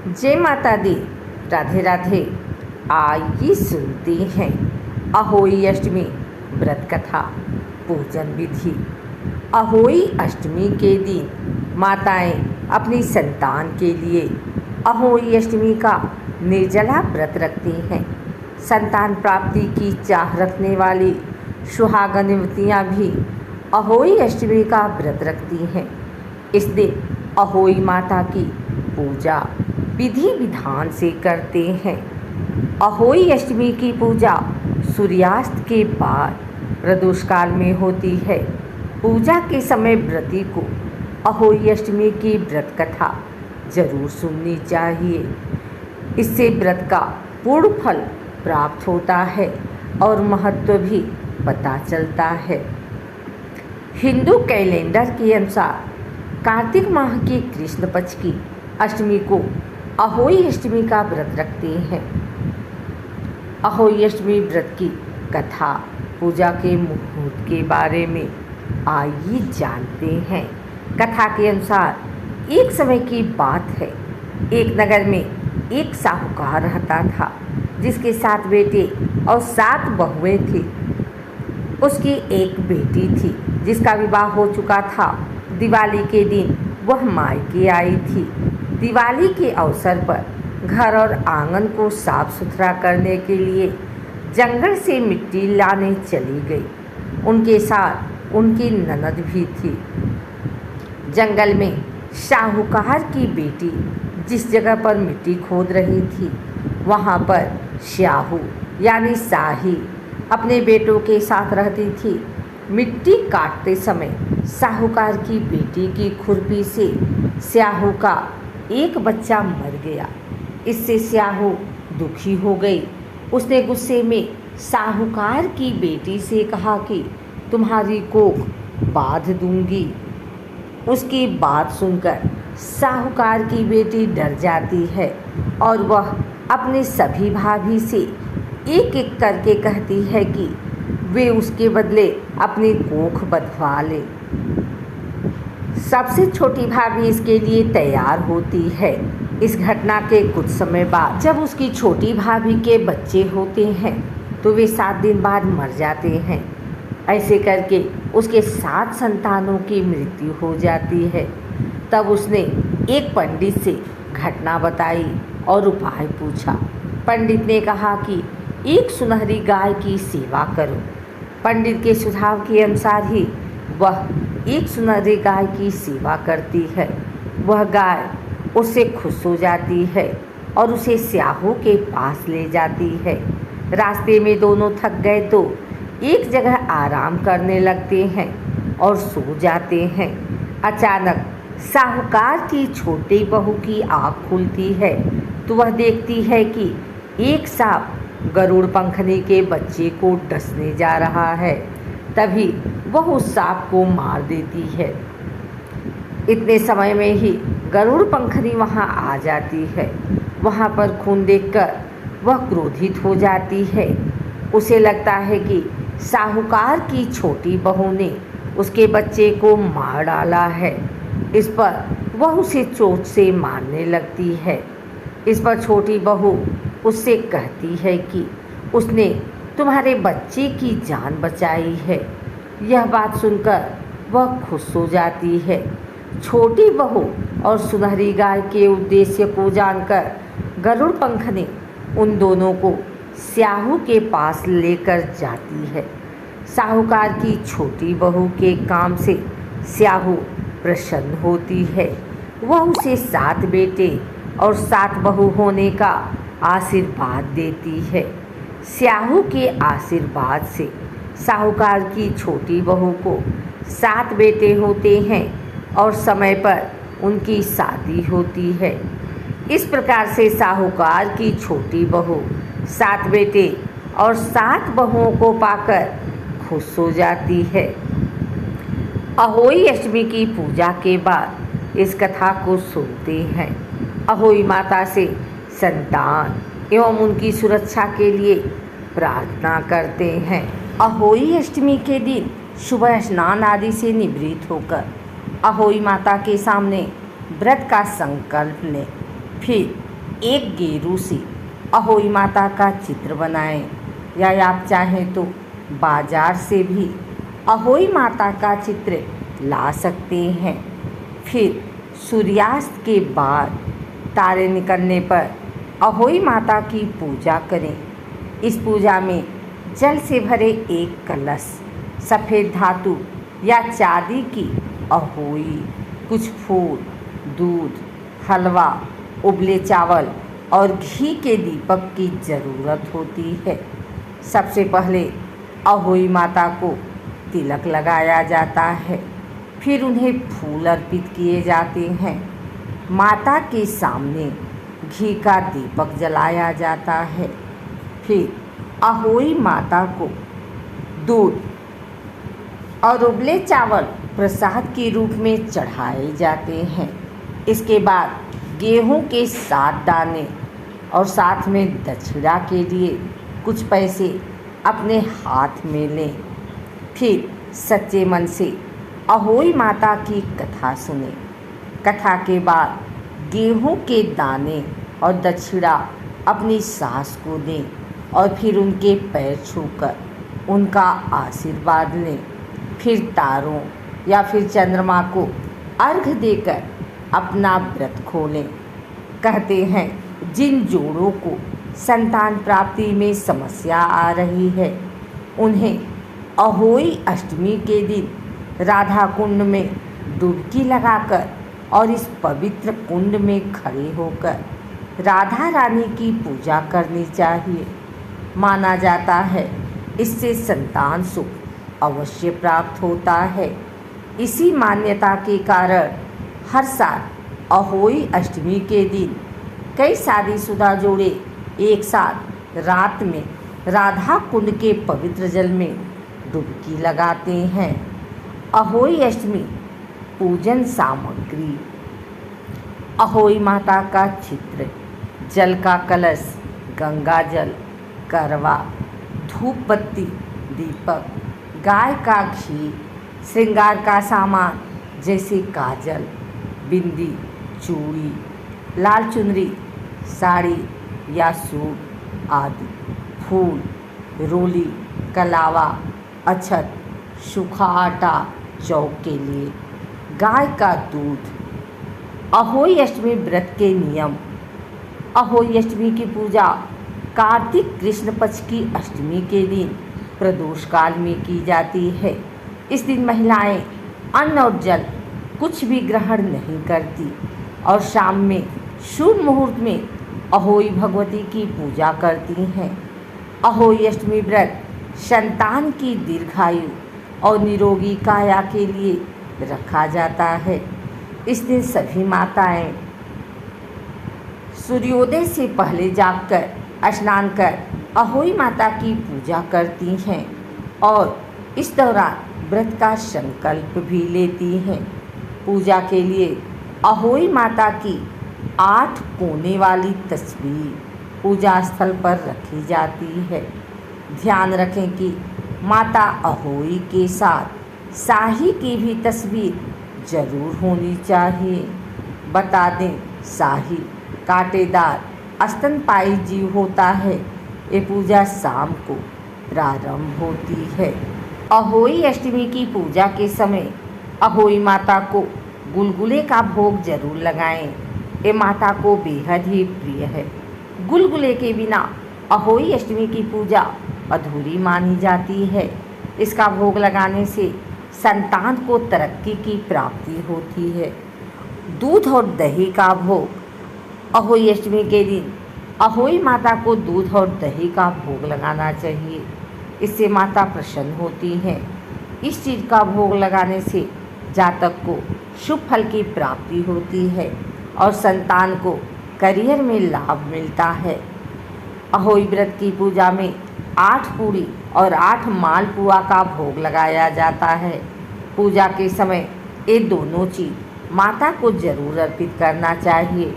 जय माता दी। राधे राधे। आइए सुनते हैं अहोई अष्टमी व्रत कथा पूजन विधि। अहोई अष्टमी के दिन माताएं अपनी संतान के लिए अहोई अष्टमी का निर्जला व्रत रखती हैं। संतान प्राप्ति की चाह रखने वाली सुहागनवतियाँ भी अहोई अष्टमी का व्रत रखती हैं। इस दिन अहोई माता की पूजा विधि विधान से करते हैं। अहोई अष्टमी की पूजा सूर्यास्त के बाद प्रदोष काल में होती है। पूजा के समय व्रती को अहोई अष्टमी की व्रत कथा जरूर सुननी चाहिए। इससे व्रत का पूर्ण फल प्राप्त होता है और महत्व भी पता चलता है। हिंदू कैलेंडर के अनुसार कार्तिक माह की कृष्ण पक्ष की अष्टमी को अहोई अष्टमी का व्रत रखते हैं। अहोई अष्टमी व्रत की कथा पूजा के मुहूर्त के बारे में आइए जानते हैं। कथा के अनुसार एक समय की बात है। एक नगर में एक साहूकार रहता था जिसके 7 बेटे और 7 बहुएं थी। उसकी एक बेटी थी जिसका विवाह हो चुका था। दिवाली के दिन वह मायके आई थी। दिवाली के अवसर पर घर और आंगन को साफ सुथरा करने के लिए जंगल से मिट्टी लाने चली गई। उनके साथ उनकी ननद भी थी। जंगल में साहूकार की बेटी जिस जगह पर मिट्टी खोद रही थी वहाँ पर स्याहू यानी साही अपने बेटों के साथ रहती थी। मिट्टी काटते समय साहूकार की बेटी की खुरपी से स्याहू का एक बच्चा मर गया। इससे स्याहू दुखी हो गई। उसने गुस्से में साहूकार की बेटी से कहा कि तुम्हारी कोख बांध दूंगी। उसकी बात सुनकर साहूकार की बेटी डर जाती है और वह अपने सभी भाभी से एक एक करके कहती है कि वे उसके बदले अपनी कोख बंधवा ले। सबसे छोटी भाभी इसके लिए तैयार होती है। इस घटना के कुछ समय बाद जब उसकी छोटी भाभी के बच्चे होते हैं तो वे 7 दिन बाद मर जाते हैं। ऐसे करके उसके 7 संतानों की मृत्यु हो जाती है। तब उसने एक पंडित से घटना बताई और उपाय पूछा। पंडित ने कहा कि एक सुनहरी गाय की सेवा करो। पंडित के सुझाव के अनुसार ही वह एक सुनहरी गाय की सेवा करती है। वह गाय उससे खुश हो जाती है और उसे स्याहू के पास ले जाती है। रास्ते में दोनों थक गए तो एक जगह आराम करने लगते हैं और सो जाते हैं। अचानक साहूकार की छोटी बहू की आँख खुलती है तो वह देखती है कि एक सांप गरुड़ पंखनी के बच्चे को डसने जा रहा है। तभी वह उस सांप को मार देती है। इतने समय में ही गरुड़ पंखनी वहां आ जाती है। वहां पर खून देखकर वह क्रोधित हो जाती है। उसे लगता है कि साहूकार की छोटी बहू ने उसके बच्चे को मार डाला है। इस पर वह उसे चोट से मारने लगती है। इस पर छोटी बहू उससे कहती है कि उसने तुम्हारे बच्चे की जान बचाई है। यह बात सुनकर वह खुश हो जाती है। छोटी बहू और सुनहरी गाय के उद्देश्य को जानकर गरुड़ पंखनी उन दोनों को स्याहू के पास लेकर जाती है। साहूकार की छोटी बहू के काम से स्याहू प्रसन्न होती है। वह उसे 7 बेटे और 7 बहू होने का आशीर्वाद देती है। स्याहू के आशीर्वाद से साहूकार की छोटी बहू को 7 बेटे होते हैं और समय पर उनकी शादी होती है। इस प्रकार से साहूकार की छोटी बहू 7 बेटे और 7 बहुओं को पाकर खुश हो जाती है। अहोई अष्टमी की पूजा के बाद इस कथा को सुनते हैं। अहोई माता से संतान एवं उनकी सुरक्षा के लिए प्रार्थना करते हैं। अहोई अष्टमी के दिन सुबह स्नान आदि से निवृत्त होकर अहोई माता के सामने व्रत का संकल्प लें। फिर एक गेरू से अहोई माता का चित्र बनाएं, या आप चाहें तो बाजार से भी अहोई माता का चित्र ला सकते हैं। फिर सूर्यास्त के बाद तारे निकलने पर अहोई माता की पूजा करें। इस पूजा में जल से भरे एक कलश, सफ़ेद धातु या चांदी की अहोई, कुछ फूल, दूध, हलवा, उबले चावल और घी के दीपक की ज़रूरत होती है। सबसे पहले अहोई माता को तिलक लगाया जाता है, फिर उन्हें फूल अर्पित किए जाते हैं। माता के सामने घी का दीपक जलाया जाता है। फिर अहोई माता को दूध और उबले चावल प्रसाद के रूप में चढ़ाए जाते हैं। इसके बाद गेहूं के 7 दाने और साथ में दक्षिणा के लिए कुछ पैसे अपने हाथ में लें। फिर सच्चे मन से अहोई माता की कथा सुने। कथा के बाद गेहूं के दाने और दक्षिणा अपनी सास को दें और फिर उनके पैर छूकर उनका आशीर्वाद लें। फिर तारों या फिर चंद्रमा को अर्घ्य देकर अपना व्रत खोलें। कहते हैं जिन जोड़ों को संतान प्राप्ति में समस्या आ रही है, उन्हें अहोई अष्टमी के दिन राधा कुंड में डुबकी लगाकर और इस पवित्र कुंड में खड़े होकर राधा रानी की पूजा करनी चाहिए। माना जाता है इससे संतान सुख अवश्य प्राप्त होता है। इसी मान्यता के कारण हर साल अहोई अष्टमी के दिन कई शादीशुदा जोड़े एक साथ रात में राधा कुंड के पवित्र जल में डुबकी लगाते हैं। अहोई अष्टमी पूजन सामग्री: अहोई माता का चित्र, जल का कलश, गंगा जल, करवा, धूप बत्ती, दीपक, गाय का घी, श्रृंगार का सामान जैसे काजल, बिंदी, चूड़ी, लाल चुनरी, साड़ी या सूट आदि, फूल, रोली, कलावा, अक्षत, सूखा आटा चौक के लिए, गाय का दूध। अहोई अष्टमी व्रत के नियम: अहोई अष्टमी की पूजा कार्तिक कृष्ण पक्ष की अष्टमी के दिन प्रदोष काल में की जाती है। इस दिन महिलाएं अन्न और जल कुछ भी ग्रहण नहीं करती और शाम में शुभ मुहूर्त में अहोई भगवती की पूजा करती हैं। अहोई अष्टमी व्रत संतान की दीर्घायु और निरोगी काया के लिए रखा जाता है। इस दिन सभी माताएं सूर्योदय से पहले जागकर स्नान कर अहोई माता की पूजा करती हैं और इस दौरान व्रत का संकल्प भी लेती हैं। पूजा के लिए अहोई माता की 8 कोने वाली तस्वीर पूजा स्थल पर रखी जाती है। ध्यान रखें कि माता अहोई के साथ शाही की भी तस्वीर जरूर होनी चाहिए। बता दें, शाही कांटेदार स्तनपायी जीव होता है। ये पूजा शाम को प्रारंभ होती है। अहोई अष्टमी की पूजा के समय अहोई माता को गुलगुले का भोग जरूर लगाएं। ये माता को बेहद ही प्रिय है। गुलगुले के बिना अहोई अष्टमी की पूजा अधूरी मानी जाती है। इसका भोग लगाने से संतान को तरक्की की प्राप्ति होती है। दूध और दही का भोग: अहोई अष्टमी के दिन अहोई माता को दूध और दही का भोग लगाना चाहिए। इससे माता प्रसन्न होती हैं। इस चीज़ का भोग लगाने से जातक को शुभ फल की प्राप्ति होती है और संतान को करियर में लाभ मिलता है। अहोई व्रत की पूजा में 8 पूरी और 8 मालपुआ का भोग लगाया जाता है। पूजा के समय ये दोनों चीज़ माता को जरूर अर्पित करना चाहिए।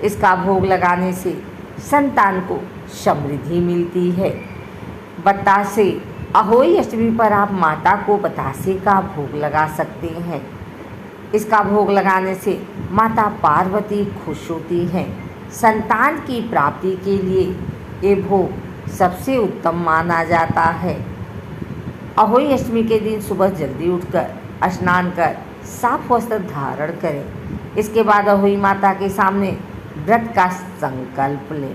इसका भोग लगाने से संतान को समृद्धि मिलती है। बतासे: अहोई अष्टमी पर आप माता को बतासे का भोग लगा सकते हैं। इसका भोग लगाने से माता पार्वती खुश होती हैं संतान की प्राप्ति के लिए ये भोग सबसे उत्तम माना जाता है। अहोई अष्टमी के दिन सुबह जल्दी उठकर स्नान कर साफ वस्त्र धारण करें। इसके बाद अहोई माता के सामने व्रत का संकल्प लें।